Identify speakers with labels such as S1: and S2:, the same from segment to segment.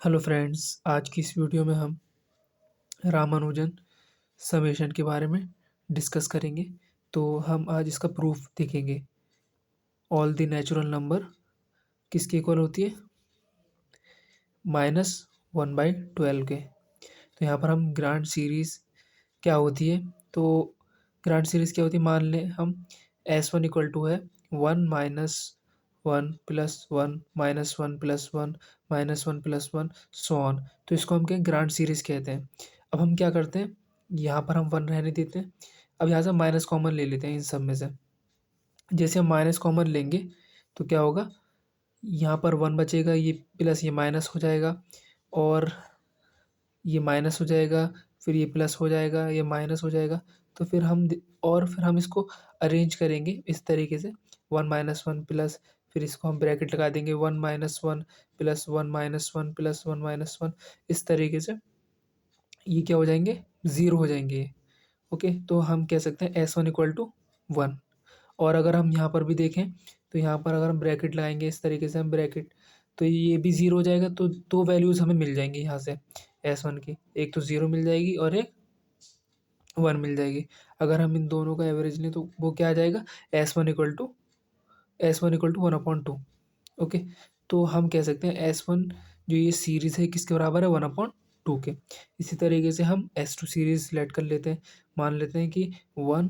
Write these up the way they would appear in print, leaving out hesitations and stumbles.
S1: Hello friends, आज की इस वीडियो में हम रामानुजन समेशन के बारे में डिस्कस करेंगे। तो हम आज इसका प्रूफ देखेंगे। ऑल द नेचुरल नंबर किसके इक्वल होती है? -1/12 के। तो यहाँ पर हम ग्रांड सीरीज क्या होती है? तो ग्रांड सीरीज क्या होती है, मान लें हम S1 इक्वल टू है 1 - 1 + 1 -1 + 1 -1 + 1 सो ऑन। तो इसको हम क्या ग्रांड सीरीज कहते हैं। अब हम क्या करते हैं, यहाँ पर हम 1 रहने देते हैं। अब यहाँ से माइनस कॉमन ले लेते हैं इन सब में से। जैसे हम माइनस कॉमन लेंगे तो क्या होगा, यहाँ पर 1 बचेगा, ये प्लस ये माइनस हो जाएगा और ये माइनस हो जाएगा, फिर ये प्लस हो जाएगा, ये माइनस हो जाएगा। तो फिर हम इसको अरेंज करेंगे इस तरीके से 1 - 1 प्लस, फिर इसको हम ब्रैकेट लगा देंगे 1 - 1 प्लस 1 - 1 प्लस 1 - 1। इस तरीके से ये क्या हो जाएंगे, ज़ीरो हो जाएंगे ये। ओके, तो हम कह सकते हैं S1 इक्वल टू 1। और अगर हम यहाँ पर भी देखें तो यहाँ पर अगर हम ब्रैकेट लगाएंगे इस तरीके से हम ब्रैकेट, तो ये भी ज़ीरो हो जाएगा। तो दो वैल्यूज़ हमें मिल जाएंगी यहाँ से S1 की, एक तो ज़ीरो मिल जाएगी और एक 1 मिल जाएगी। अगर हम इन दोनों का एवरेज लें तो वो क्या आ जाएगा, S1 इक्वल टू 1/2। ओके, तो हम कह सकते हैं S1 जो ये सीरीज़ है किसके बराबर है, 1/2 के। इसी तरीके से हम S2 सीरीज़ सेलेक्ट कर लेते हैं। मान लेते हैं कि 1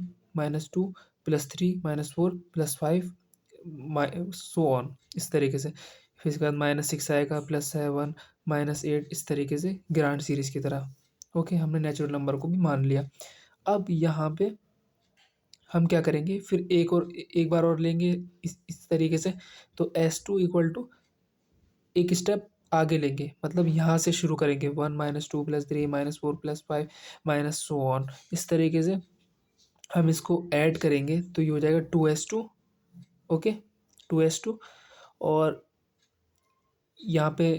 S1: - 2 + 3 - 4 + 5 सो ऑन, इस तरीके से। फिर इसके बाद -6 आएगा, +7 -8, इस तरीके से ग्रांड सीरीज़ की तरह। ओके, हमने नेचुरल नंबर को भी मान लिया। अब यहाँ पे हम क्या करेंगे, फिर एक बार और लेंगे इस तरीके से। तो S2 इक्वल टू एक स्टेप आगे लेंगे, मतलब यहाँ से शुरू करेंगे 1 - 2 + 3 - 4 + 5 माइनस सो ऑन। इस तरीके से हम इसको ऐड करेंगे तो ये हो जाएगा 2S2। Okay, 2S2। और यहाँ पे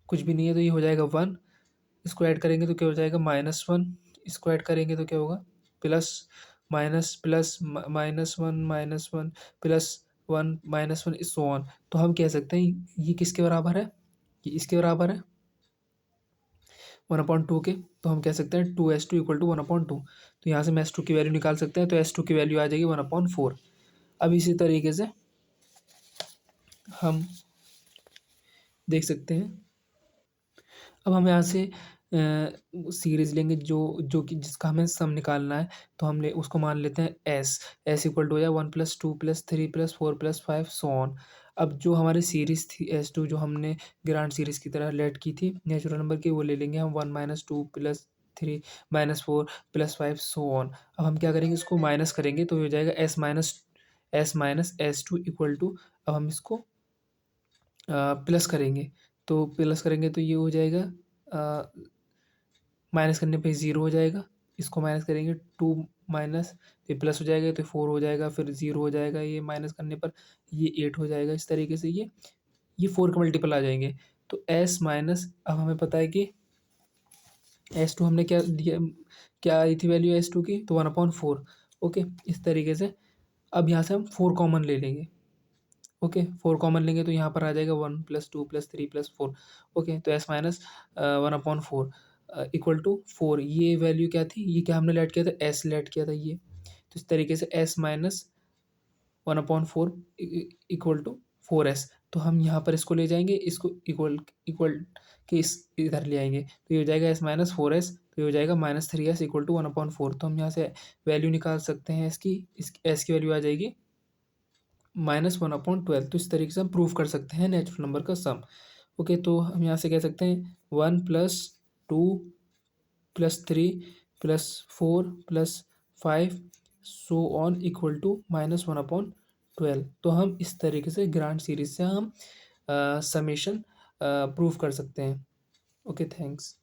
S1: कुछ भी नहीं है तो ये हो जाएगा 1। इसको ऐड करेंगे तो क्या हो जाएगा, -1। इसको ऐड करेंगे तो क्या होगा, plus minus plus -1 -1 +1 -1 so on. तो हम कह सकते हैं ये किसके बराबर है, ये इसके बराबर है 1/2 के। तो हम कह सकते हैं 2S2 इक्वल टू 1/2। तो यहाँ से हम S2 की वैल्यू निकाल सकते हैं, तो S2 की वैल्यू आ जाएगी 1/4। अब इसी तरीके से हम देख सकते हैं। अब हम यहाँ से सीरीज़ लेंगे जो कि जिसका हमें सम निकालना है। तो हम ले उसको मान लेते हैं S इक्वल टू हो जाए 1 + 2 + 3 + 4 + 5 सो ऑन। अब जो हमारी सीरीज़ थी S2, जो हमने ग्रांड सीरीज़ की तरह लेट की थी नेचुरल नंबर की, वो ले लेंगे हम 1 - 2 + 3 - 4 + 5 सो ऑन। अब हम क्या करेंगे, इसको माइनस करेंगे तो ये हो जाएगा S - S2 इक्वल टू, अब हम इसको प्लस करेंगे। तो प्लस करेंगे तो ये हो जाएगा, अ, माइनस करने पे ज़ीरो हो जाएगा। इसको माइनस करेंगे 2 माइनस, ये प्लस हो जाएगा तो 4 हो जाएगा, फिर ज़ीरो हो जाएगा, ये माइनस करने पर ये 8 हो जाएगा। इस तरीके से ये 4 के मल्टीपल आ जाएंगे। तो S माइनस, अब हमें पता है कि S2 हमने क्या दिया, क्या आई थी वैल्यू S2 की, तो 1/4। ओके, इस तरीके से अब यहाँ से हम 4 कॉमन ले लेंगे। ओके, 4 कॉमन लेंगे तो यहाँ पर आ जाएगा 1 + 2 + 3 + 4। ओके, तो S माइनस 1/4 इक्वल टू 4। ये वैल्यू क्या थी, ये क्या हमने लेट किया था, S लेट किया था ये। तो इस तरीके से S minus 1/4 equal to 4S। तो हम यहाँ पर इसको ले जाएंगे, इसको इक्वल इक्वल के इस इधर ले आएंगे तो ये हो जाएगा S माइनस 4S। तो ये हो जाएगा -3S इक्वल टू 1/4। तो हम यहाँ से वैल्यू निकाल सकते हैं इसकी, इस S की वैल्यू आ जाएगी -1/12। तो इस तरीके से हम प्रूव कर सकते हैं नेचुरल नंबर का सम। ओके, तो हम यहाँ से कह सकते हैं 1 + 2 + 3 + 4 + 5 सो ऑन इक्वल टू -1/12। तो हम इस तरीके से ग्रांड सीरीज से हम समेशन प्रूव कर सकते हैं। Okay, thanks.